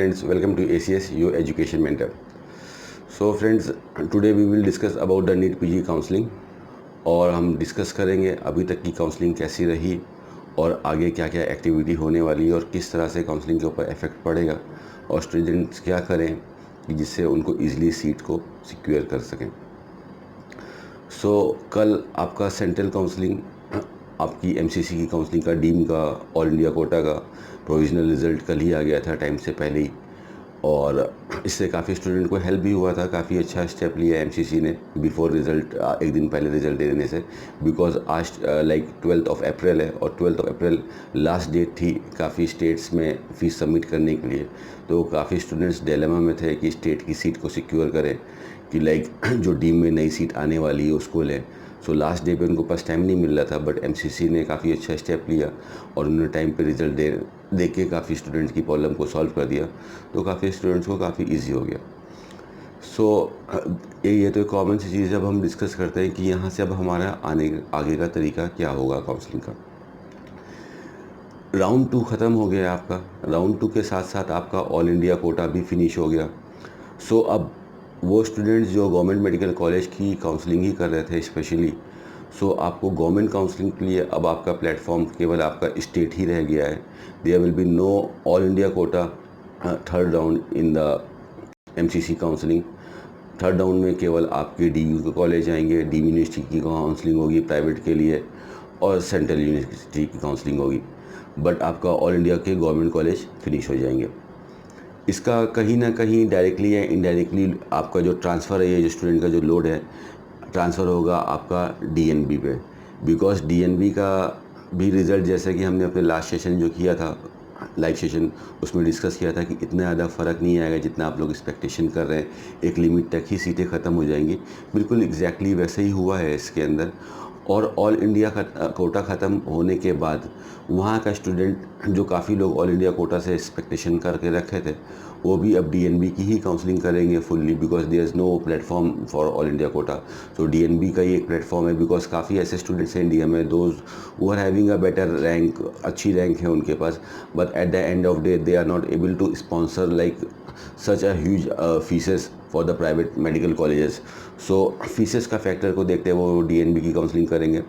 friends, welcome to ACS Your Education Mentor. So friends, today we will discuss about the NEET PG counseling और हम discuss करेंगे अभी तक की counselling कैसी रही और आगे क्या क्या एक्टिविटी होने वाली है और किस तरह से काउंसलिंग के ऊपर इफ़ेक्ट पड़ेगा और स्टूडेंट्स क्या करें कि जिससे उनको ईज़िली सीट को सिक्योर कर सकें। कल आपका सेंट्रल काउंसलिंग, आपकी एमसीसी की काउंसलिंग का, डीम का, ऑल इंडिया कोटा का प्रोविज़नल रिज़ल्ट कल ही आ गया था टाइम से पहले ही, और इससे काफ़ी स्टूडेंट को हेल्प भी हुआ था। काफ़ी अच्छा स्टेप लिया एमसीसी ने बिफोर रिज़ल्ट, एक दिन पहले रिज़ल्ट देने से, बिकॉज आज लाइक 12 अप्रैल है और 12 अप्रैल लास्ट डेट थी काफ़ी स्टेट्स में फ़ीस सबमिट करने के लिए। तो काफ़ी स्टूडेंट्स डिलेमा में थे कि स्टेट की सीट को सिक्योर करें कि लाइक जो डीम में नई सीट आने वाली है उसको लें। लास्ट डे पे उनको पास टाइम नहीं मिल रहा था, बट एमसीसी ने काफ़ी अच्छा स्टेप लिया और उन्होंने टाइम पे रिज़ल्ट दे के काफ़ी स्टूडेंट्स की प्रॉब्लम को सॉल्व कर दिया। तो काफ़ी स्टूडेंट्स को काफ़ी इजी हो गया। ये तो एक कॉमन सी चीज़। जब हम डिस्कस करते हैं कि यहाँ से अब हमारा आगे का तरीका क्या होगा काउंसलिंग का। राउंड 2 ख़त्म हो गया आपका। राउंड 2 के साथ साथ आपका ऑल इंडिया कोटा भी फिनिश हो गया। अब वो स्टूडेंट्स जो गवर्नमेंट मेडिकल कॉलेज की काउंसलिंग ही कर रहे थे स्पेशली, आपको गवर्नमेंट काउंसलिंग के लिए अब आपका प्लेटफॉर्म केवल आपका स्टेट ही रह गया है। There will be no all India quota third round in the MCC counselling. Third round में केवल आपके डीयू के कॉलेज आएंगे, डीम यूनिवर्सिटी की काउंसलिंग होगी प्राइवेट के लिए, और सेंट्रल यूनिवर्सिटी की काउंसलिंग होगी, बट आपका ऑल इंडिया के गवर्नमेंट कॉलेज फिनिश हो जाएंगे। इसका कहीं ना कहीं डायरेक्टली या इनडायरेक्टली आपका जो ट्रांसफ़र है, ये जो स्टूडेंट का जो लोड है, ट्रांसफ़र होगा आपका डीएनबी पे, बिकॉज डीएनबी का भी रिज़ल्ट, जैसे कि हमने अपने लास्ट सेशन जो किया था लाइव सेशन, उसमें डिस्कस किया था कि इतना ज़्यादा फ़र्क नहीं आएगा जितना आप लोग एक्सपेक्टेशन कर रहे हैं। एक लिमिट तक ही सीटें ख़त्म हो जाएंगी। बिल्कुल एग्जैक्टली वैसे ही हुआ है इसके अंदर। और ऑल इंडिया कोटा ख़त्म होने के बाद वहाँ का स्टूडेंट जो काफ़ी लोग ऑल इंडिया कोटा से एक्सपेक्टेशन करके रखे थे, वो भी अब डीएनबी की ही काउंसलिंग करेंगे fully, because there is no platform for all India quota. DNB का ही एक प्लेटफॉर्म है, बिकॉज काफ़ी ऐसे स्टूडेंट्स हैं इंडिया में those who are having a better rank, अच्छी रैंक है उनके पास, but at the end of day they are not able to sponsor like such a huge fees for the private medical colleges. Fees का factor को देखते हुए वो DNB की काउंसलिंग करेंगे।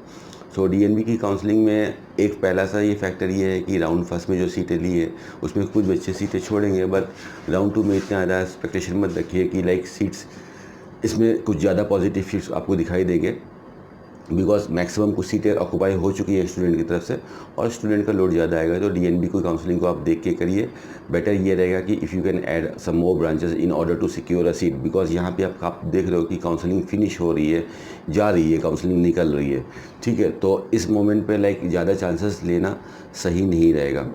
डीएनबी की काउंसलिंग में एक पहला सा ये फैक्टर ये है कि राउंड फर्स्ट में जो सीटें ली है उसमें कुछ बच्चे सीटें छोड़ेंगे, बट राउंड 2 में इतना ज़्यादा एक्सपेक्टेशन मत रखिए कि लाइक सीट्स इसमें कुछ ज़्यादा पॉजिटिव शिफ्ट आपको दिखाई देंगे, बिकॉज मैक्सिमम कुछ सीटें ऑक्यूपाई हो चुकी है स्टूडेंट की तरफ से और स्टूडेंट का लोड ज़्यादा आएगा। तो डीएनबी को काउंसलिंग को आप देख के करिए। बेटर ये रहेगा कि if you can add some more branches in order to secure a seat, because यहाँ पे आप देख रहे हो कि काउंसलिंग फिनिश हो रही है, जा रही है, काउंसलिंग निकल रही है, ठीक है। तो इस मोमेंट पे लाइक ज़्यादा चांसेस लेना सही नहीं रहेगा।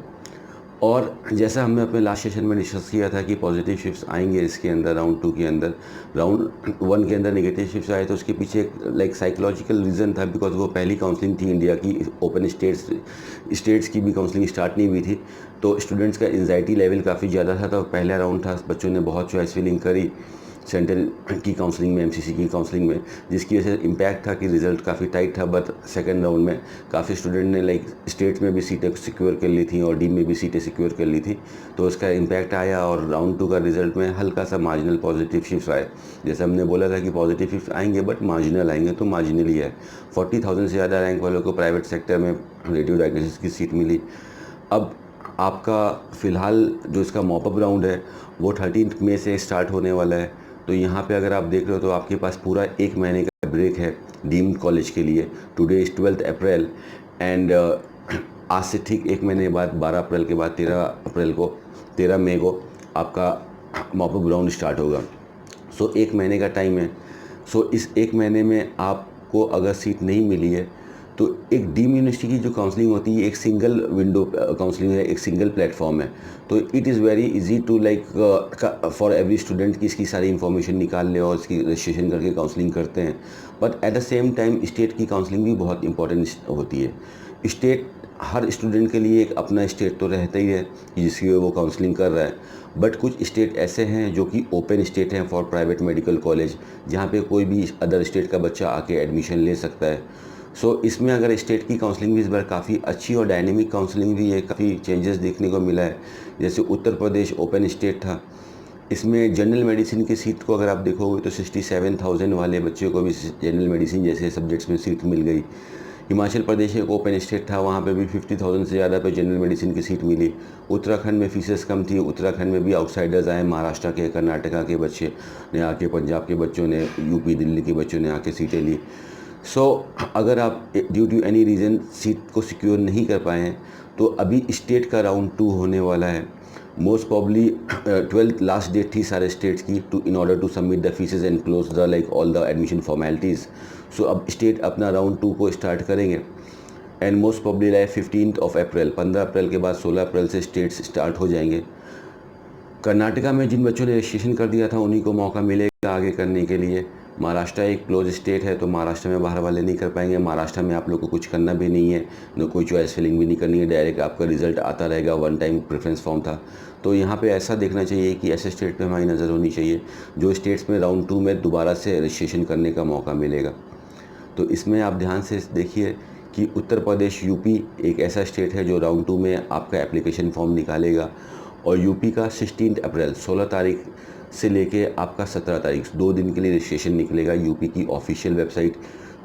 और जैसा हमने अपने लास्ट सेशन में डिस्कस किया था कि पॉजिटिव शिफ्ट्स आएंगे इसके अंदर राउंड 2 के अंदर। राउंड 1 के अंदर नेगेटिव शिफ्ट्स आए तो उसके पीछे एक लाइक साइकोलॉजिकल रीज़न था, बिकॉज वो पहली काउंसलिंग थी इंडिया की, ओपन स्टेट्स की भी काउंसलिंग स्टार्ट नहीं हुई थी। तो स्टूडेंट्स का एंजाइटी लेवल काफ़ी ज़्यादा था। तो पहला राउंड था, बच्चों ने बहुत चॉइस फिलिंग करी सेंट्रल की काउंसलिंग में, एमसीसी की काउंसलिंग में, जिसकी वजह से इम्पैक्ट था कि रिज़ल्ट काफ़ी टाइट था। बट सेकंड राउंड में काफ़ी स्टूडेंट ने लाइक स्टेट में भी सीटें सिक्योर कर ली थी और डी में भी सीटें सिक्योर कर ली थी, तो उसका इम्पैक्ट आया और राउंड 2 का रिज़ल्ट में हल्का सा मार्जिनल पॉजिटिव शिफ्ट आए। जैसे हमने बोला था कि पॉजिटिव शिफ्ट आएंगे बट मार्जिनल आएंगे, तो मार्जिनली है। 40,000 से ज़्यादा रैंक वालों को प्राइवेट सेक्टर में रेडियो डायग्नोसिस की सीट मिली। अब आपका फ़िलहाल जो इसका मॉपअप राउंड है वो 13 मई से स्टार्ट होने वाला है। तो यहाँ पे अगर आप देख रहे हो तो आपके पास पूरा 1 महीने का ब्रेक है डीम्ड कॉलेज के लिए। टुडे इज़ 12 अप्रैल एंड आज से ठीक 1 महीने बाद 12 अप्रैल के बाद 13 मई को आपका मॉपअप राउंड स्टार्ट होगा। 1 महीने का टाइम है। इस 1 महीने में आपको अगर सीट नहीं मिली है तो एक डीम यूनिवर्सिटी की जो काउंसलिंग होती है एक सिंगल विंडो काउंसलिंग है, एक सिंगल प्लेटफॉर्म है। तो it is very easy to like for every student की इसकी सारी इन्फॉर्मेशन निकाल ले और इसकी रजिस्ट्रेशन करके काउंसलिंग करते हैं। But at the same time state की काउंसलिंग भी बहुत इंपॉर्टेंट होती है। स्टेट हर स्टूडेंट के लिए एक अपना स्टेट तो रहता ही है जिसकी वो काउंसलिंग कर रहा है, बट कुछ स्टेट ऐसे हैं जो कि ओपन स्टेट हैं फॉर प्राइवेट मेडिकल कॉलेज, जहाँ पे कोई भी अदर स्टेट का बच्चा आके एडमिशन ले सकता है। सो इसमें अगर स्टेट की काउंसलिंग भी इस बार काफ़ी अच्छी और डायनेमिक काउंसलिंग भी है, काफ़ी चेंजेस देखने को मिला है। जैसे उत्तर प्रदेश ओपन स्टेट था, इसमें जनरल मेडिसिन की सीट को अगर आप देखोगे तो 67,000 वाले बच्चों को भी जनरल मेडिसिन जैसे सब्जेक्ट्स में सीट मिल गई। हिमाचल प्रदेश एक ओपन स्टेट था, वहाँ पे भी 50,000 से ज़्यादा पे जनरल मेडिसिन की सीट मिली। उत्तराखंड में फीसेस कम थी, उत्तराखंड में भी आउटसाइडर्स आए, महाराष्ट्र के, कर्नाटका के बच्चे ने आके, पंजाब के बच्चों ने, यूपी दिल्ली के बच्चों ने आके सीटें ली। सो अगर आप due to any reason seat को सिक्योर नहीं कर पाए हैं तो अभी स्टेट का राउंड 2 होने वाला है। Most probably 12th last date थी सारे स्टेट्स की to in order to submit the fees and close the like all the admission formalities. So अब स्टेट अपना राउंड 2 को स्टार्ट करेंगे and most probably like 15 April, 15 अप्रैल के बाद 16 अप्रैल से स्टेट्स स्टार्ट हो जाएंगे। कर्नाटका में जिन बच्चों ने रजिस्ट्रेशन कर दिया था उन्हीं को मौका मिलेगा आगे करने के लिए। महाराष्ट्र एक क्लोज स्टेट है तो महाराष्ट्र में बाहर वाले नहीं कर पाएंगे। महाराष्ट्र में आप लोग को कुछ करना भी नहीं है, न कोई चॉइस फिलिंग भी नहीं करनी है, डायरेक्ट आपका रिजल्ट आता रहेगा। वन टाइम प्रेफरेंस फॉर्म था। तो यहाँ पे ऐसा देखना चाहिए कि ऐसे स्टेट पे हमारी नज़र होनी चाहिए जो स्टेट्स में राउंड 2 में दोबारा से रजिस्ट्रेशन करने का मौका मिलेगा। तो इसमें आप ध्यान से देखिए कि उत्तर प्रदेश यूपी एक ऐसा स्टेट है जो राउंड 2 में आपका एप्लीकेशन फॉर्म निकालेगा और यूपी का 16 अप्रैल 16 तारीख से लेके आपका 17 तारीख 2 दिन के लिए रजिस्ट्रेशन निकलेगा यूपी की ऑफिशियल वेबसाइट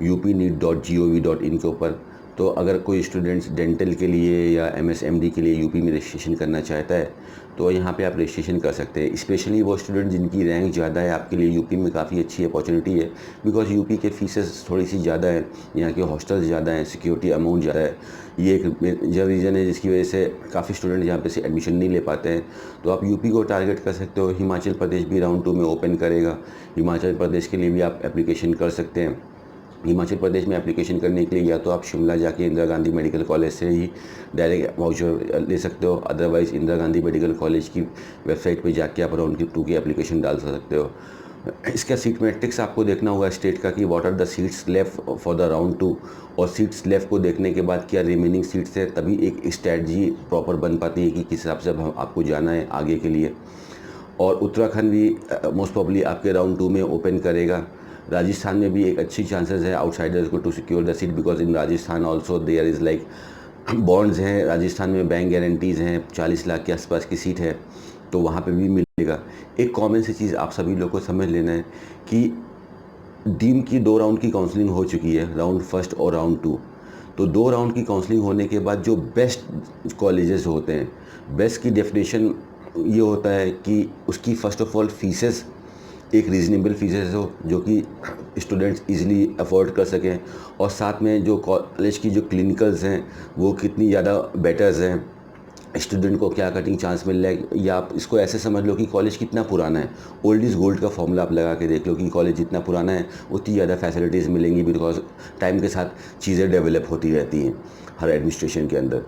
upneet.gov.in के ऊपर। तो अगर कोई स्टूडेंट्स डेंटल के लिए या MSMD के लिए यूपी में रजिस्ट्रेशन करना चाहता है तो यहाँ पे आप रजिस्ट्रेशन कर सकते हैं। स्पेशली वो स्टूडेंट जिनकी रैंक ज़्यादा है, आपके लिए यूपी में काफ़ी अच्छी अपॉर्चुनिटी है बिकॉज यूपी के फीसेस थोड़ी सी ज़्यादा है, यहाँ के हॉस्टल्स ज़्यादा हैं, सिक्योरिटी अमाउंट ज़्यादा है। ये एक मेजर रीज़न है जिसकी वजह से काफ़ी स्टूडेंट यहाँ पे से एडमिशन नहीं ले पाते हैं। तो आप यूपी को टारगेट कर सकते हो। हिमाचल प्रदेश भी राउंड 2 में ओपन करेगा, हिमाचल प्रदेश के लिए भी आप एप्लीकेशन कर सकते हैं। हिमाचल प्रदेश में एप्लीकेशन करने के लिए या तो आप शिमला जाके इंदिरा गांधी मेडिकल कॉलेज से ही डायरेक्ट वाउचर ले सकते हो, otherwise Indira Gandhi medical college की वेबसाइट पे जाके आप राउंड 2 की एप्लीकेशन डाल सकते हो। इसका सीट मैट्रिक्स आपको देखना होगा स्टेट का कि what are the seats left for the round 2 और सीट्स लेफ्ट को देखने के बाद क्या रिमेनिंग सीट्स है, तभी एक स्ट्रैटेजी प्रॉपर बन पाती है कि किस हिसाब से आपको जाना है आगे के लिए। और उत्तराखंड भी मोस्ट प्रॉब्ली आपके राउंड 2 में ओपन करेगा। राजस्थान में भी एक अच्छी चांसेस है आउटसाइडर्स को to secure the seat because in Rajasthan also there is like bonds हैं, राजस्थान में बैंक गारंटीज़ हैं, 40 लाख के आसपास की सीट है तो वहाँ पे भी मिलेगा। एक कॉमन सी चीज़ आप सभी लोग को समझ लेना है कि डीम की 2 राउंड की काउंसलिंग हो चुकी है, राउंड 1 और राउंड 2। तो 2 राउंड की काउंसलिंग होने के बाद जो बेस्ट कॉलेजेस होते हैं, बेस्ट की डेफिनेशन ये होता है कि उसकी फ़र्स्ट ऑफ ऑल फीसेस एक रीज़नेबल फीसेस हो जो कि स्टूडेंट्स इजीली अफोर्ड कर सकें, और साथ में जो कॉलेज की जो क्लिनिकल्स हैं वो कितनी ज़्यादा बेटर्स हैं, स्टूडेंट को क्या कटिंग चांस मिल रहा है। या आप इसको ऐसे समझ लो कि कॉलेज कितना पुराना है, ओल्ड इज़ गोल्ड का फॉर्मूला आप लगा के देख लो कि कॉलेज जितना पुराना है उतनी ज़्यादा फैसिलिटीज़ मिलेंगी बिकॉज टाइम के साथ चीज़ें डेवलप होती रहती हैं हर एडमिनिस्ट्रेशन के अंदर।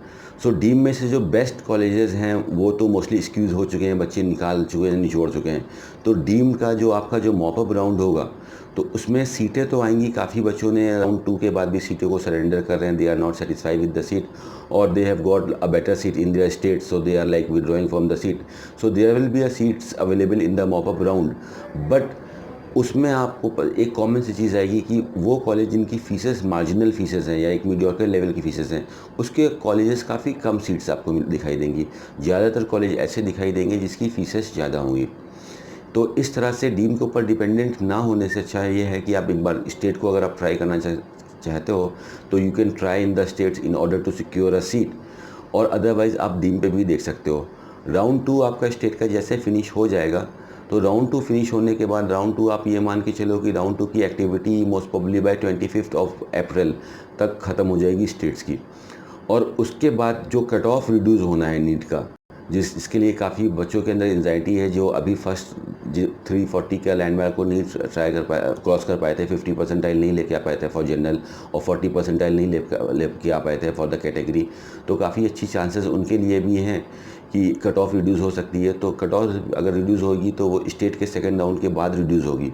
सो डीम में से जो बेस्ट कॉलेजेस हैं वो तो मोस्टली स्क्यूज़ हो चुके हैं, बच्चे निकाल चुके हैं, निचोड़ चुके हैं। तो डीम का जो आपका जो मॉपअप राउंड होगा तो उसमें सीटें तो आएंगी, काफ़ी बच्चों ने राउंड 2 के बाद भी सीटों को सरेंडर कर रहे हैं, they are not satisfied with the seat और they have got a better seat in their state so they are like withdrawing from the seat. So there will be a seats available in the mop up round, but उसमें आपको एक common सी चीज़ आएगी कि वो college जिनकी फ़ीसेस marginal फ़ीसेस हैं या एक मीडियोकर लेवल की फ़ीसेस हैं उसके कॉलेजेस काफ़ी कम सीट्स आपको दिखाई देंगी। ज़्यादातर कॉलेज ऐसे दिखाई देंगे जिसकी फ़ीसेस ज़्यादा होंगी। तो इस तरह से डीम के ऊपर डिपेंडेंट ना होने से अच्छा ये है कि आप एक बार स्टेट को अगर आप ट्राई करना चाहते हो तो you can try in the states in order to secure a seat, और अदरवाइज़ आप डीम पे भी देख सकते हो। राउंड 2 आपका स्टेट का जैसे फिनिश हो जाएगा तो राउंड 2 फिनिश होने के बाद राउंड 2 आप ये मान के चलो कि राउंड 2 की एक्टिविटी मोस्ट प्रोबेबली बाय 25 अप्रैल तक ख़त्म हो जाएगी स्टेट्स की। और उसके बाद जो कट ऑफ रिड्यूस होना है नीट का, जिसके लिए काफ़ी बच्चों के अंदर एंजाइटी है, जो अभी फर्स्ट 340 का लैंडमार्क को नहीं ट्राई कर पाए, क्रॉस कर पाए थे, 50 परसेंटाइल नहीं लेके आ पाए थे फॉर जनरल और 40 परसेंटाइल नहीं लेके आ पाए थे फॉर द कैटेगरी। तो काफ़ी अच्छी चांसेस उनके लिए भी हैं कि कट ऑफ रिड्यूस हो सकती है। तो कट ऑफ अगर रिड्यूस होगी तो वो स्टेट के सेकेंड राउंड के बाद रिड्यूस होगी।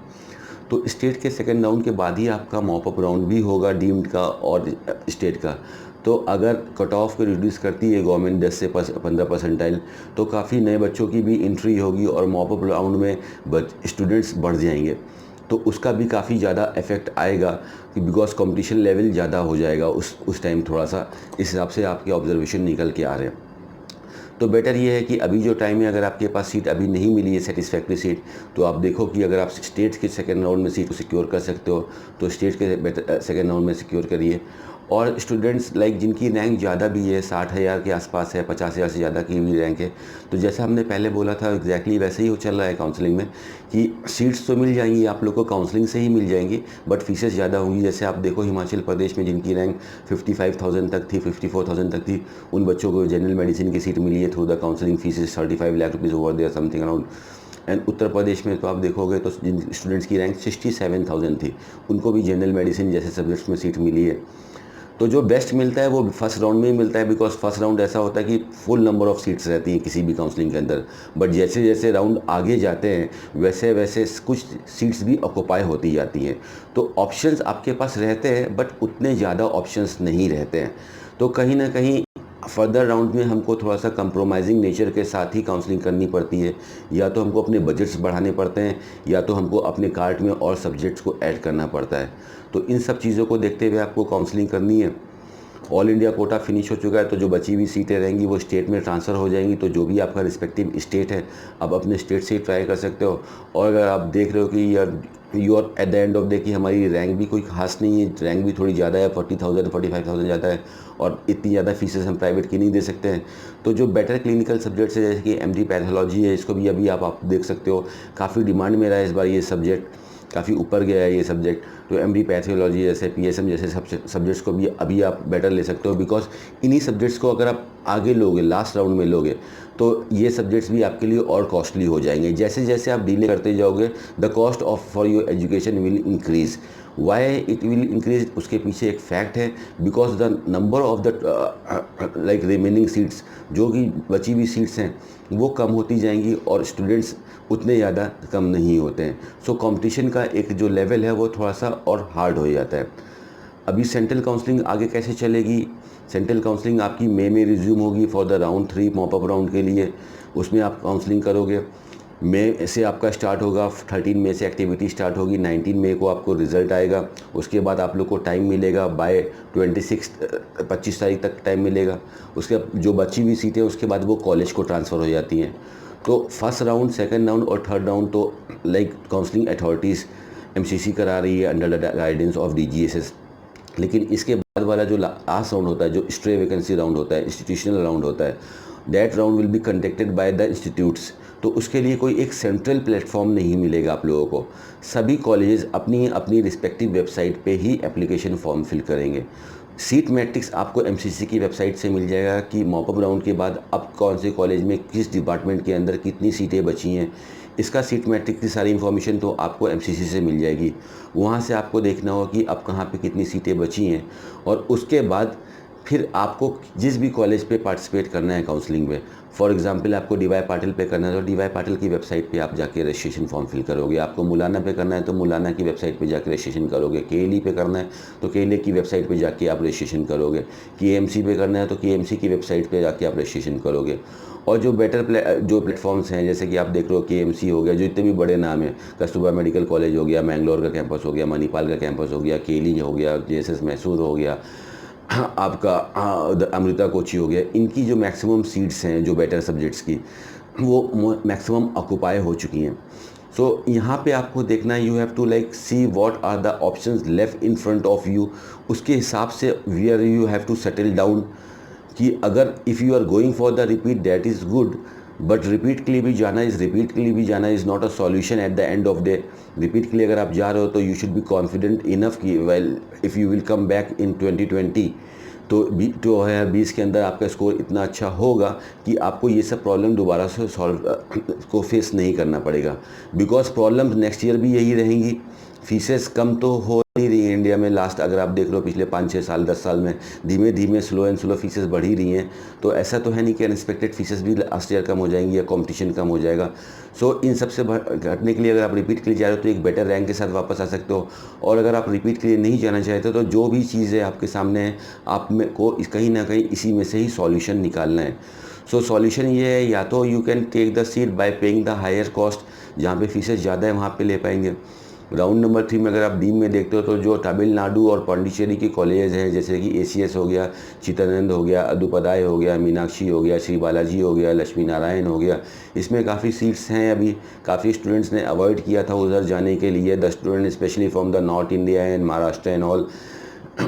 तो स्टेट के सेकेंड राउंड के बाद ही आपका मॉपअप राउंड भी होगा डीम्ड का और स्टेट का। तो अगर कट ऑफ को रिड्यूस करती है गवर्नमेंट 10 से 15 परसेंटाइल तो काफ़ी नए बच्चों की भी एंट्री होगी और मॉपअप राउंड में स्टूडेंट्स बढ़ जाएंगे। तो उसका भी काफ़ी ज़्यादा इफ़ेक्ट आएगा कि बिकॉज कंपटीशन लेवल ज़्यादा हो जाएगा उस टाइम थोड़ा सा, इस हिसाब से आपके ऑब्जर्वेशन निकल के आ रहे हैं। तो बेटर ये है कि अभी जो टाइम है, अगर आपके पास सीट अभी नहीं मिली है सेटिस्फैक्ट्री सीट, तो आप देखो कि अगर आप स्टेट के सेकेंड राउंड में सीट को सिक्योर कर सकते हो तो स्टेट के बेटर सेकेंड राउंड में सिक्योर करिए। और स्टूडेंट्स लाइक जिनकी रैंक ज़्यादा भी है, 60,000 के आसपास है, 50,000 से ज़्यादा की भी रैंक है, तो जैसा हमने पहले बोला था एग्जैक्टली वैसे ही वो चल रहा है काउंसलिंग में कि सीट्स तो मिल जाएंगी आप लोग को, काउंसलिंग से ही मिल जाएंगी, बट फीसेस ज़्यादा होंगी। जैसे आप देखो हिमाचल प्रदेश में जिनकी रैंक 55,000 तक थी, 54,000 तक थी, उन बच्चों को जनरल मेडिसिन की सीट मिली है through the counselling. Fees 35 lakh rupees over there something around. And Uttar Pradesh में तो आप देखोगे तो जिन स्टूडेंट्स की रैंक 67,000 थी, उनको भी जनरल मेडिसिन जैसे सब्जेक्ट्स में सीट मिली है। तो जो बेस्ट मिलता है वो फर्स्ट राउंड में ही मिलता है, बिकॉज फर्स्ट राउंड ऐसा होता है कि फुल नंबर ऑफ सीट्स रहती हैं किसी भी काउंसलिंग के अंदर। बट जैसे जैसे राउंड आगे जाते हैं वैसे वैसे कुछ सीट्स भी ऑक्यूपाई होती जाती हैं, तो ऑप्शंस आपके पास रहते हैं बट उतने ज़्यादा ऑप्शंस नहीं रहते हैं। तो कहीं ना कहीं फर्दर राउंड में हमको थोड़ा सा कंप्रोमाइजिंग नेचर के साथ ही काउंसलिंग करनी पड़ती है, या तो हमको अपने बजट्स बढ़ाने पड़ते हैं या तो हमको अपने कार्ट में और सब्जेक्ट्स को ऐड करना पड़ता है। तो इन सब चीज़ों को देखते हुए आपको काउंसलिंग करनी है। ऑल इंडिया कोटा फिनिश हो चुका है, तो जो बची हुई सीटें रहेंगी वो स्टेट में ट्रांसफ़र हो जाएंगी। तो जो भी आपका रिस्पेक्टिव स्टेट है, आप अपने स्टेट से ही ट्राई कर सकते हो। और अगर आप देख रहे हो कि you are at the end of day कि हमारी रैंक भी कोई खास नहीं है, रैंक भी थोड़ी ज़्यादा है, 40,000 45,000 ज़्यादा है, और इतनी ज़्यादा फीसेस हम प्राइवेट की नहीं दे सकते हैं, तो जो बेटर क्लिनिकल सब्जेक्ट्स है जैसे कि एमडी पैथोलॉजी है, इसको भी अभी आप देख सकते हो, काफ़ी डिमांड में रहा है इस बार ये सब्जेक्ट, काफ़ी ऊपर गया है ये सब्जेक्ट। तो एमडी पैथोलॉजी जैसे पीएसएम जैसे सब्जेक्ट्स को भी अभी आप बेटर ले सकते हो, बिकॉज इन्हीं सब्जेक्ट्स को अगर आप आगे लोगे, लास्ट राउंड में लोगे, तो ये सब्जेक्ट्स भी आपके लिए और कॉस्टली हो जाएंगे। जैसे जैसे आप डिले करते जाओगे the cost of for your education will increase. Why it will increase, उसके पीछे एक फैक्ट है, because the number of the like remaining seats, जो कि बची हुई सीट्स हैं वो कम होती जाएंगी और स्टूडेंट्स उतने ज़्यादा कम नहीं होते हैं। सो कंपटीशन का एक जो लेवल है वो थोड़ा सा और हार्ड हो जाता है। अभी सेंट्रल काउंसलिंग आगे कैसे चलेगी? सेंट्रल काउंसलिंग आपकी मई में रिज्यूम होगी for the round 3 mop up round के लिए, उसमें आप काउंसलिंग करोगे। मई से आपका स्टार्ट होगा, 13 मई से एक्टिविटी स्टार्ट होगी, 19 मई को आपको रिज़ल्ट आएगा। उसके बाद आप लोग को टाइम मिलेगा बाय 25 तारीख तक टाइम मिलेगा। उसके जो बची हुई सीटें उसके बाद वो कॉलेज को ट्रांसफ़र हो जाती हैं। तो फर्स्ट राउंड, सेकंड राउंड और थर्ड राउंड तो लाइक काउंसलिंग अथॉरिटीज़ एमसीसी करा रही है अंडर द गाइडेंस ऑफ डीजीएसएस। लेकिन इसके बाद वाला जो लास्ट राउंड होता है, जो स्ट्रे वैकेंसी राउंड होता है, इंस्टीट्यूशनल राउंड होता है, that round will be conducted by the institutes. तो उसके लिए कोई एक सेंट्रल प्लेटफॉर्म नहीं मिलेगा आप लोगों को। सभी कॉलेजेस अपनी अपनी रिस्पेक्टिव वेबसाइट पे ही एप्लीकेशन फॉर्म फिल करेंगे। सीट मैट्रिक्स आपको एमसीसी की वेबसाइट से मिल जाएगा कि मॉपअप राउंड के बाद अब कौन से कॉलेज में किस डिपार्टमेंट के अंदर कितनी सीटें बची हैं, इसका सीट मैट्रिक्स की सारी इन्फॉर्मेशन तो आपको एमसीसी से मिल जाएगी। वहाँ से आपको देखना होगा कि अब कहाँ पे कितनी सीटें बची हैं, और उसके बाद फिर आपको जिस भी कॉलेज पे पार्टिसिपेट करना है काउंसलिंग में, फॉर एग्जांपल आपको डीवाई पाटिल पे करना है तो डीवाई पाटिल की वेबसाइट पे आप जाके रजिस्ट्रेशन फॉर्म फिल करोगे। आपको मुलाना पे करना है तो मुलाना की वेबसाइट पे जाके रजिस्ट्रेशन करोगे। केएलई पे करना है तो केएलई की वेबसाइट पे जाके आप रजिस्ट्रेशन करोगे। केएमसी पे करना है तो केएमसी की वेबसाइट पे जाके आप रजिस्ट्रेशन करोगे। और जो जो प्लेटफॉर्म्स हैं, जैसे कि आप देख रहे हो केएमसी हो गया, जो इतने भी बड़े नाम हैं, कस्तूरबा मेडिकल कॉलेज हो गया, मैंगलोर का कैंपस हो गया, मणिपाल का कैंपस हो गया, केएलई हो गया, जेएसएस मैसूर हो गया, आपका अमृता कोची हो गया, इनकी जो मैक्सिमम सीट्स हैं जो बेटर सब्जेक्ट्स की, वो मैक्सिमम ऑक्यूपाई हो चुकी हैं। सो यहाँ पे आपको देखना है, you have to like see what are the options left in front of you. उसके हिसाब से where you have to settle down कि अगर if you are going for the repeat that is good, but repeat के लिए भी जाना is not a solution at the end of day. Repeat के लिए अगर आप जा रहे हो तो you should be confident enough कि well if you will come back in 2020 तो 2020 के अंदर आपका स्कोर इतना अच्छा होगा कि आपको ये सब प्रॉब्लम दोबारा से को फेस नहीं करना पड़ेगा। बिकॉज प्रॉब्लम नेक्स्ट ईयर भी यही रहेंगी। फीसेस कम तो हो नहीं रही है इंडिया में। लास्ट अगर आप देख लो पिछले 5-6 साल 10 साल में धीमे धीमे स्लो एंड स्लो फीसेस बढ़ ही रही हैं। तो ऐसा तो है नहीं कि अनएक्सपेक्टेड फीसेस भी लास्ट ईयर कम हो जाएंगी या कंपटीशन कम हो जाएगा। सो इन सबसे घटने के लिए अगर आप रिपीट के लिए जा रहे हो तो एक बेटर रैंक के साथ वापस आ सकते हो। और अगर आप रिपीट के लिए नहीं जाना चाहते तो जो भी चीज़ें आपके सामने हैं आप में को कहीं ना कहीं इसी में से ही सॉल्यूशन निकालना है। सो सॉल्यूशन ये है, या तो you can take the seat by paying the higher cost, जहाँ पे फीसेस ज़्यादा है वहाँ पे ले पाएंगे, राउंड नंबर 3 में अगर आप डीम में देखते हो तो जो तमिलनाडु और पांडिचेरी के कॉलेज हैं, जैसे कि एसीएस हो गया, चित्तानंद हो गया, अदुपदाय हो गया, मीनाक्षी हो गया, श्री बालाजी हो गया, लक्ष्मी नारायण हो गया, इसमें काफ़ी सीट्स हैं। अभी काफ़ी स्टूडेंट्स ने अवॉइड किया था उधर जाने के लिए, the student specially from the north India and Maharashtra and all.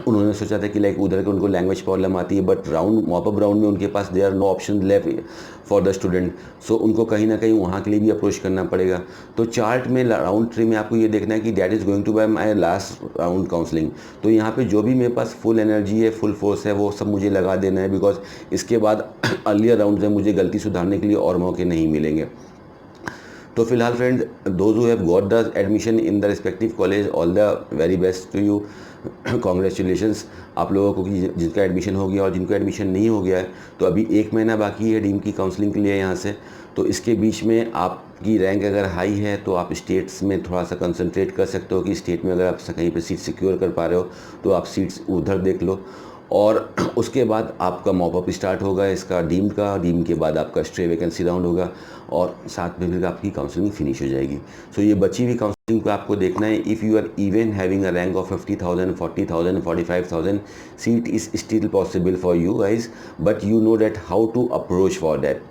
उन्होंने सोचा था कि लाइक उधर के उनको लैंग्वेज प्रॉब्लम आती है, बट राउंड मॉपअप राउंड में उनके पास they are no option left for the student, so उनको कहीं ना कहीं वहाँ के लिए भी अप्रोच करना पड़ेगा। तो चार्ट में राउंड 3 में आपको ये देखना है कि that is going to by my last round counselling. तो यहाँ पे जो भी मेरे पास फुल एनर्जी है, फुल फोर्स है, वो सब मुझे लगा देना है, बिकॉज इसके बाद अर्लियर राउंड में मुझे गलती सुधारने के लिए और मौके नहीं मिलेंगे। तो फिलहाल friends, those who have got the admission in the respective college, all the very best to you, congratulations आप लोगों को कि जिनका एडमिशन हो गया, और जिनको एडमिशन नहीं हो गया है तो अभी 1 महीना बाकी है डीम की काउंसलिंग के लिए यहाँ से। तो इसके बीच में आपकी रैंक अगर हाई है तो आप स्टेट्स में थोड़ा सा कंसंट्रेट कर सकते हो कि स्टेट में अगर आप कहीं पे सीट सिक्योर कर पा रहे हो तो आप सीट्स उधर देख लो। और उसके बाद आपका मॉपअप स्टार्ट होगा इसका डीम का, डीम के बाद आपका स्ट्रे वैकेंसी राउंड होगा, और साथ में फिर आपकी काउंसलिंग फिनिश हो जाएगी। सो ये बची हुई काउंसलिंग को आपको देखना है। If you are even having a rank of 50,000, 40,000, 45,000 seat is still possible for you guys, but you know that how to approach for that.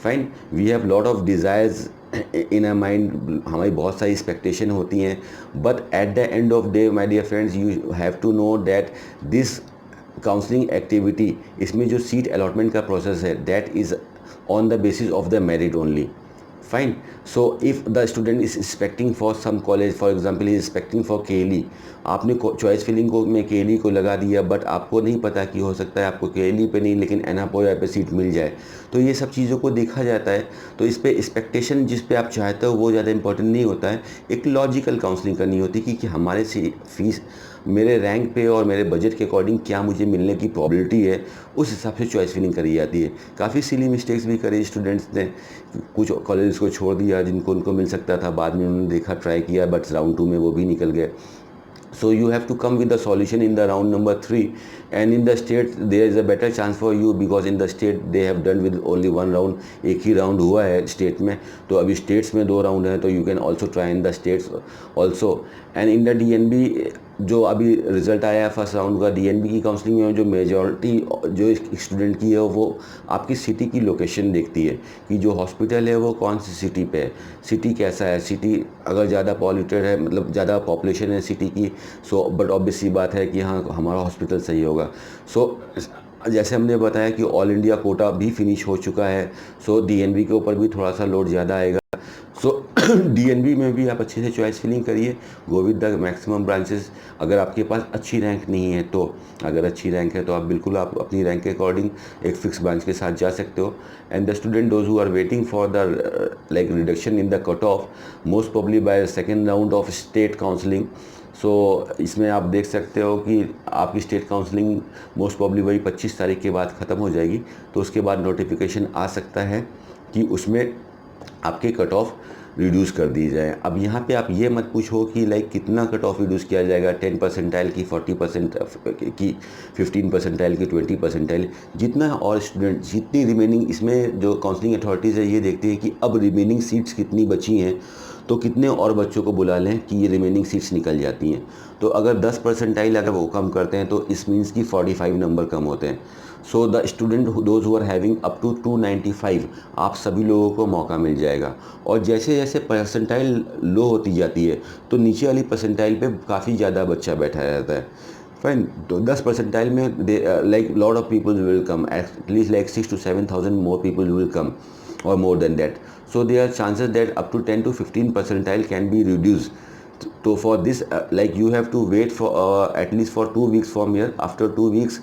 Fine, we have lot of desires in a mind, हमारी बहुत सारी expectation होती हैं, but at the end of day my dear friends, you have to know that this counselling activity, इसमें जो seat allotment का process है, that is on the basis of the merit only. Fine, so if the student is expecting for some college, for example is expecting for केली, आपने choice filling को में केली को लगा दिया, बट आपको नहीं पता कि हो सकता है आपको केली पे नहीं लेकिन एनापोया पे सीट मिल जाए। तो ये सब चीज़ों को देखा जाता है। तो इस पे एक्सपेक्टेशन जिस पे आप चाहते हो वो ज़्यादा इंपॉर्टेंट नहीं होता है, एक लॉजिकल काउंसलिंग करनी होती है कि हमारे से फीस मेरे रैंक पे और मेरे बजट के अकॉर्डिंग क्या मुझे मिलने की प्रॉबिलिटी है, उस हिसाब से चॉइस फिलिंग करी जाती है। काफ़ी सिली मिस्टेक्स भी करी स्टूडेंट्स ने, कुछ कॉलेज को छोड़ दिया जिनको उनको मिल सकता था, बाद में उन्होंने देखा, ट्राई किया, बट राउंड 2 में वो भी निकल गए। So you have to come with the solution in the round number 3, and in the state there is a better chance for you because in the state they have done with only one round, एक ही round हुआ है state में। तो अभी states में 2 round हैं, तो you can also try in the states also. And in the DNB जो अभी रिजल्ट आया है फर्स्ट राउंड का, डीएनबी की काउंसलिंग में जो मेजॉरिटी जो स्टूडेंट की है वो आपकी सिटी की लोकेशन देखती है कि जो हॉस्पिटल है वो कौन सी सिटी पे है, सिटी कैसा है, सिटी अगर ज़्यादा पॉल्यूटेड है, मतलब ज़्यादा पॉपुलेशन है सिटी की, सो बट ऑब्वियस सी बात है कि हाँ हमारा हॉस्पिटल सही होगा। सो जैसे हमने बताया कि ऑल इंडिया कोटा भी फिनिश हो चुका है, सो डीएनबी के ऊपर भी थोड़ा सा लोड ज़्यादा आएगा। सो डीएनबी में भी आप अच्छे से चॉइस फिलिंग करिए, go with the maximum branches. अगर आपके पास अच्छी रैंक नहीं है तो, अगर अच्छी रैंक है तो आप बिल्कुल आप अपनी रैंक के अकॉर्डिंग एक फिक्स ब्रांच के साथ जा सकते हो। And the student those who are waiting for the like reduction in the cut off, most probably by second round of state counselling. So इसमें आप देख सकते हो कि आपकी स्टेट काउंसलिंग मोस्ट प्रॉब्ली वही 25 तारीख के बाद ख़त्म हो जाएगी, तो उसके बाद नोटिफिकेशन आ सकता है कि उसमें आपके कट ऑफ रिड्यूस कर दी जाए। अब यहाँ पे आप ये मत पूछो कि लाइक कितना कट ऑफ रिड्यूस किया जाएगा, 10 परसेंटाइल की, 40% की, 15 परसेंटाइल की, 20 परसेंटाइल, जितना और स्टूडेंट जितनी रिमेनिंग, इसमें जो काउंसलिंग अथॉरिटीज़ है ये देखती है कि अब रिमेनिंग सीट्स कितनी बची हैं, तो कितने और बच्चों को बुला लें कि ये रिमेनिंग सीट्स निकल जाती हैं। तो अगर 10 परसेंटाइल अगर वो कम करते हैं तो इस मीन्स कि 45 नंबर कम होते हैं। So the student those who are having up to 295, आप सभी लोगों को मौका मिल जाएगा। और जैसे जैसे परसेंटाइल लो होती जाती है तो नीचे वाली परसेंटाइल पे काफ़ी ज़्यादा बच्चा बैठा रहता है। फाइन, तो 10 परसेंटाइल में like lot of people will come, at least like 6 to 7,000 more people will come or more than that. So there are chances that up to 10 to 15 percentile can be reduced. So for this like you have to wait for at least for 2 weeks from here. After 2 weeks,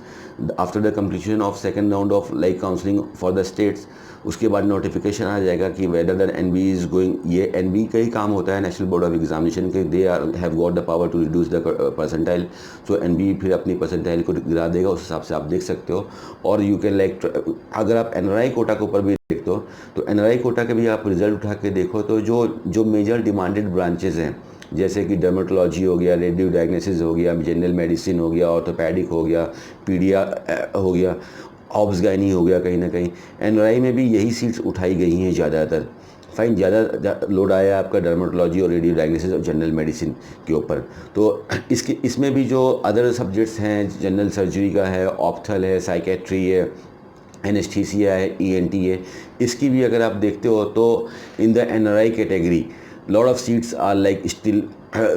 after the completion of second round of like counseling for the states, उसके बाद notification आ जाएगा कि whether that NB is going, ये NB का ही काम होता है, नेशनल बोर्ड ऑफ एग्जामिनेशन के, they are have got the power to reduce the percentile. So NB फिर अपनी परसेंटाइल को गिरा देगा, उस हिसाब से आप देख सकते हो। और यू कैन लाइक, अगर आप एनआरआई कोटा के ऊपर भी देखते हो तो एनआरआई कोटा के भी आप रिजल्ट उठा के देखो तो जो मेजर डिमांडेड ब्रांचेज हैं, जैसे कि डर्मेटोलॉजी हो गया, रेडियो डायग्नोसिस हो गया, जनरल मेडिसिन हो गया, ऑर्थोपैडिक हो गया, पीडिया हो गया, ऑब्स गायनी हो गया, कहीं ना कहीं एनआरआई में भी यही सीट्स उठाई गई हैं ज़्यादातर। फाइन, ज़्यादा लोड आया आपका डर्मेटोलॉजी और रेडियो डायग्नोसिस और जनरल मेडिसिन के ऊपर। तो इसमें भी जो अदर सब्जेक्ट्स हैं, जनरल सर्जरी का है, ऑप्थल है, साइकेट्री है, एनेस्थीसिया है, ईएनटी है, इसकी भी अगर आप देखते हो तो in the NRI category lot of seats are like still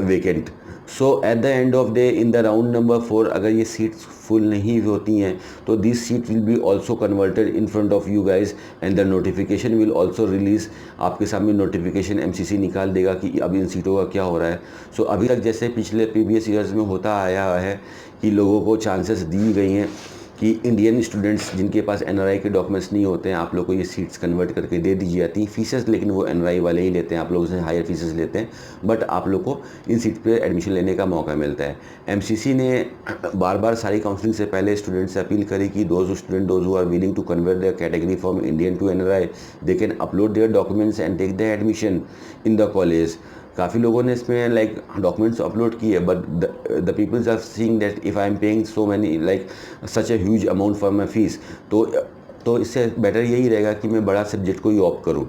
vacant. So at the end of day in the round number 4 अगर ये सीट्स फुल नहीं होती हैं तो this seat will be also converted in front of you guys and the notification will also release. आपके सामने notification MCC निकाल देगा कि अब इन सीटों का क्या हो रहा है। सो अभी तक जैसे पिछले प्रीवियस ईयर्स में होता आया है कि लोगों को चांसेस दी गई हैं कि इंडियन स्टूडेंट्स जिनके पास एनआरआई के डॉक्यूमेंट्स नहीं होते हैं, आप लोग को ये सीट्स कन्वर्ट करके दे दी जाती हैं। फीसेस लेकिन वो एनआरआई वाले ही लेते हैं, आप लोगों से हायर फीसेस लेते हैं, बट आप लोग को इन सीट पे एडमिशन लेने का मौका मिलता है। एमसीसी ने बार बार सारी काउंसलिंग से पहले स्टूडेंट से अपील करी कि those who are willing to convert their category from Indian to NRI they can upload their documents and take the admission in the college. काफ़ी लोगों ने इसमें लाइक डॉक्यूमेंट्स अपलोड किए, but the peoples are seeing that if I am paying so many like such a huge amount for my fees, तो इससे better यही रहेगा कि मैं बड़ा सब्जेक्ट को ही ऑप्ट करूँ।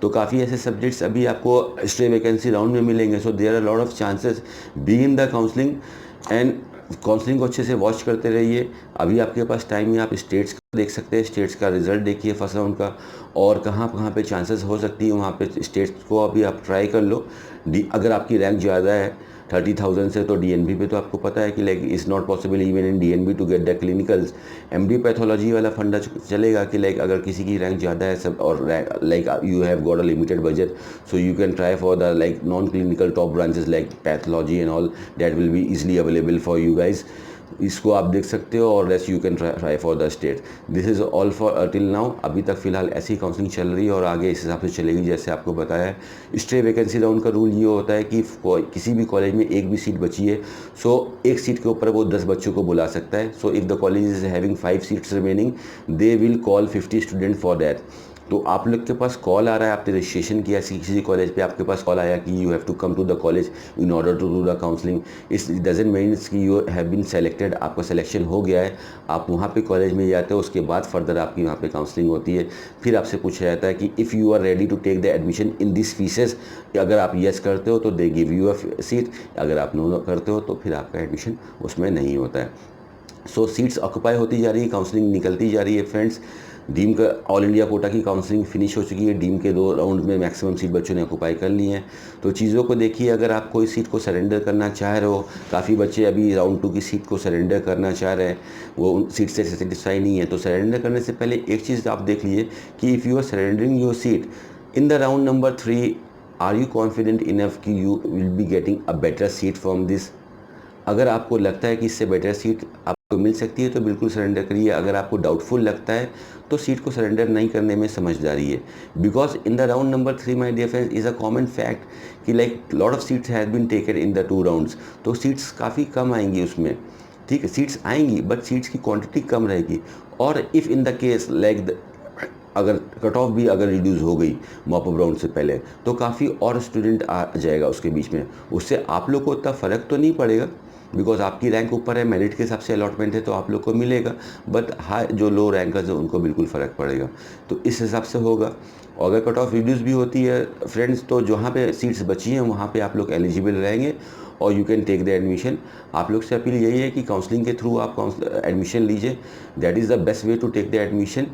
तो काफ़ी ऐसे सब्जेक्ट्स अभी आपको स्ट्रे वैकेंसी राउंड में मिलेंगे। So there are lot of chances be in the counselling and counselling को अच्छे से वॉच करते रहिए। अभी आपके पास टाइम है, आप स्टेट्स का देख सकते हैं, स्टेट्स का रिजल्ट देखिए फर्स्ट राउंड का, और कहाँ कहाँ पे चांसेस हो सकती है वहाँ पे स्टेट्स को अभी आप ट्राई कर लो। अगर आपकी रैंक ज़्यादा है 30,000 से तो डीएनबी पे तो आपको पता है कि like is not possible even in DNB to get the clinicals. MD pathology वाला फंडा चलेगा कि लाइक अगर किसी की रैंक ज़्यादा है सब और like you have got a limited budget, so you can try for the like non clinical top branches like pathology and all, that will be easily available for you guys. इसको आप देख सकते हो और rest you can try for the state. This is all for till now. अभी तक फ़िलहाल ऐसी काउंसलिंग चल रही है और आगे इस हिसाब से चलेगी जैसे आपको बताया है। स्ट्रे वैकेंसी राउंड का रूल ये होता है कि किसी भी कॉलेज में एक भी सीट बची है, सो एक सीट के ऊपर वो 10 बच्चों को बुला सकता है। So if the college is having 5 seats remaining they will call 50 student for that. तो आप लोग के पास कॉल आ रहा है, आपने रजिस्ट्रेशन किया किसी कॉलेज पे, आपके पास कॉल आया कि you have to come to the college in order to do the counselling. इस डजंट मीन्स कि यू हैव बीन सेलेक्टेड, आपका सिलेक्शन हो गया है, आप वहाँ पे कॉलेज में जाते हो, उसके बाद फर्दर आपकी वहाँ पे काउंसलिंग होती है। फिर आपसे पूछा जाता है कि if you are ready to take the admission in this fees, अगर आप येस करते हो तो they give you a seat, अगर आप नो करते हो तो फिर आपका एडमिशन उसमें नहीं होता है। सो सीट्स ऑक्यूपाई होती जा रही है, काउंसलिंग निकलती जा रही है फ्रेंड्स। डीम का ऑल इंडिया कोटा की काउंसलिंग फिनिश हो चुकी है, डीम के 2 राउंड में मैक्सिमम सीट बच्चों ने ऑक्यूपाई कर ली हैं। तो चीज़ों को देखिए, अगर आप कोई सीट को सरेंडर करना चाह रहे हो, काफ़ी बच्चे अभी राउंड 2 की सीट को सरेंडर करना चाह रहे हैं, वो उन सीट से सेटिस्फाई नहीं है, तो सरेंडर करने से पहले एक चीज़ आप देख लीजिए कि if you are surrendering your seat in the round number 3 are you confident enough कि you will be getting a better seat from this. अगर आपको लगता है कि इससे बेटर सीट आपको मिल सकती है तो बिल्कुल सरेंडर करिए। अगर आपको डाउटफुल लगता है तो सीट को सरेंडर नहीं करने में समझदारी है, because in the round number 3 my dear friends is a common fact कि like lot of seats has been taken in the 2 rounds. तो सीट्स काफ़ी कम आएंगी उसमें, ठीक है, सीट्स आएंगी बट सीट्स की क्वांटिटी कम रहेगी। और if in the case like अगर कट ऑफ भी अगर रिड्यूस हो गई मॉप अप राउंड से पहले तो काफ़ी और स्टूडेंट आ जाएगा उसके बीच में, उससे आप लोग को उतना फ़र्क तो नहीं पड़ेगा बिकॉज आपकी रैंक ऊपर है, मेरिट के हिसाब से अलॉटमेंट है तो आप लोग को मिलेगा, बट हाई जो लो रैंकर्स है उनको बिल्कुल फ़र्क पड़ेगा। तो इस हिसाब से होगा। और अगर कट ऑफ रिड्यूस भी होती है फ्रेंड्स तो जहाँ पे सीट्स बची हैं वहाँ पे आप लोग एलिजिबल रहेंगे और you can take the admission. आप लोग से अपील यही है कि काउंसलिंग के थ्रू आप एडमिशन लीजिए, that is the best way to take the admission.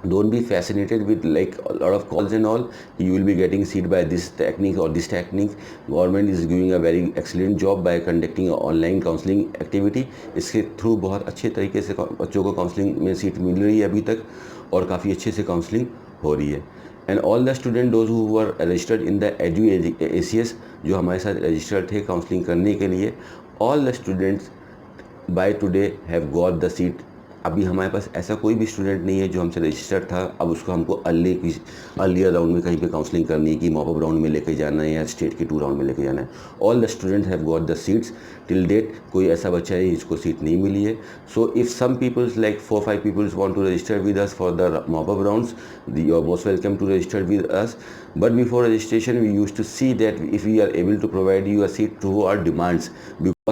Don't be fascinated with like a lot of calls and all. You will be getting seat by this technique or this technique. Government is doing a very excellent job by conducting a online counseling activity. इसके through बहुत अच्छे तरीके से बच्चों को counselling में seat मिल रही है अभी तक और काफ़ी अच्छे से काउंसलिंग हो रही है। And all the student those who were registered in the ACS जो हमारे साथ रजिस्टर्ड थे काउंसलिंग करने के लिए, all the students by today have got the seat. अभी हमारे पास ऐसा कोई भी स्टूडेंट नहीं है जो हमसे रजिस्टर्ड था, अब उसको हमको अर्लियर राउंड में कहीं पे काउंसलिंग करनी है कि मॉप अप राउंड में लेके जाना है या स्टेट के 2 राउंड में लेके जाना है। All the student have got the seats till date. कोई ऐसा बच्चा है जिसको सीट नहीं मिली है। So if some peoples like 4-5 peoples want to register with us for the mop up rounds, you are most welcome to register with us, but before registration we use to see that if we are able to provide you a seat through our demands.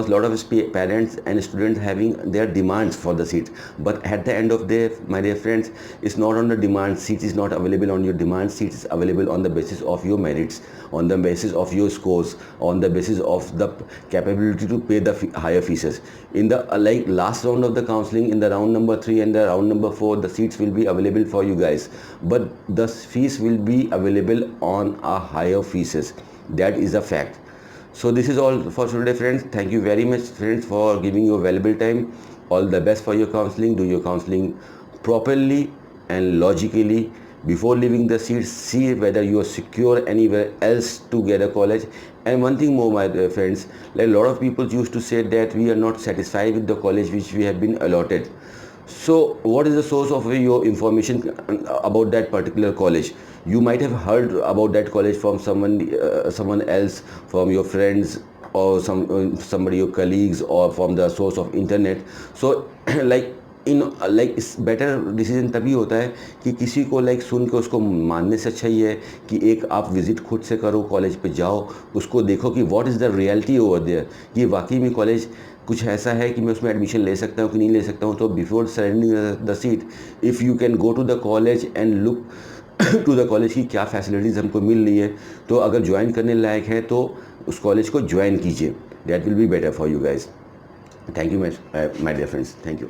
a lot of parents and students having their demands for the seat, but at the end of the day, my dear friends, it's not on the demand. Seat is not available on your demand. Seat is available on the basis of your merits, on the basis of your scores, on the basis of the capability to pay the higher fees. In the like last round of the counseling, in the round number 3 and the round number 4, the seats will be available for you guys, but the fees will be available on a higher fees. That is a fact. So this is all for today, friends. Thank you very much, friends, for giving your valuable time. All the best for your counseling. Do your counseling properly and logically. Before leaving the seat, see whether you are secure anywhere else to get a college. And one thing more, my dear friends, like a lot of people used to say that we are not satisfied with the college which we have been allotted. So what is the source of your information about that particular college? You might have heard about that college from someone else, from your friends, or somebody, your colleagues, or from the source of internet. So like इस better decision तभी होता है कि किसी को सुन के उसको मानने से अच्छा ये है कि एक आप विज़िट खुद से करो, कॉलेज पे जाओ, उसको देखो कि what is the reality over there, कि वाकई में कॉलेज कुछ ऐसा है कि मैं उसमें एडमिशन ले सकता हूँ कि नहीं ले सकता हूँ. तो before surrendering the seat, if you can go to the college and look to the college की क्या फैसिलिटीज़ हमको मिल रही है, तो अगर ज्वाइन करने लायक है तो उस कॉलेज को ज्वाइन कीजिए. That will be better for you guys. Thank you my dear friends. Thank you.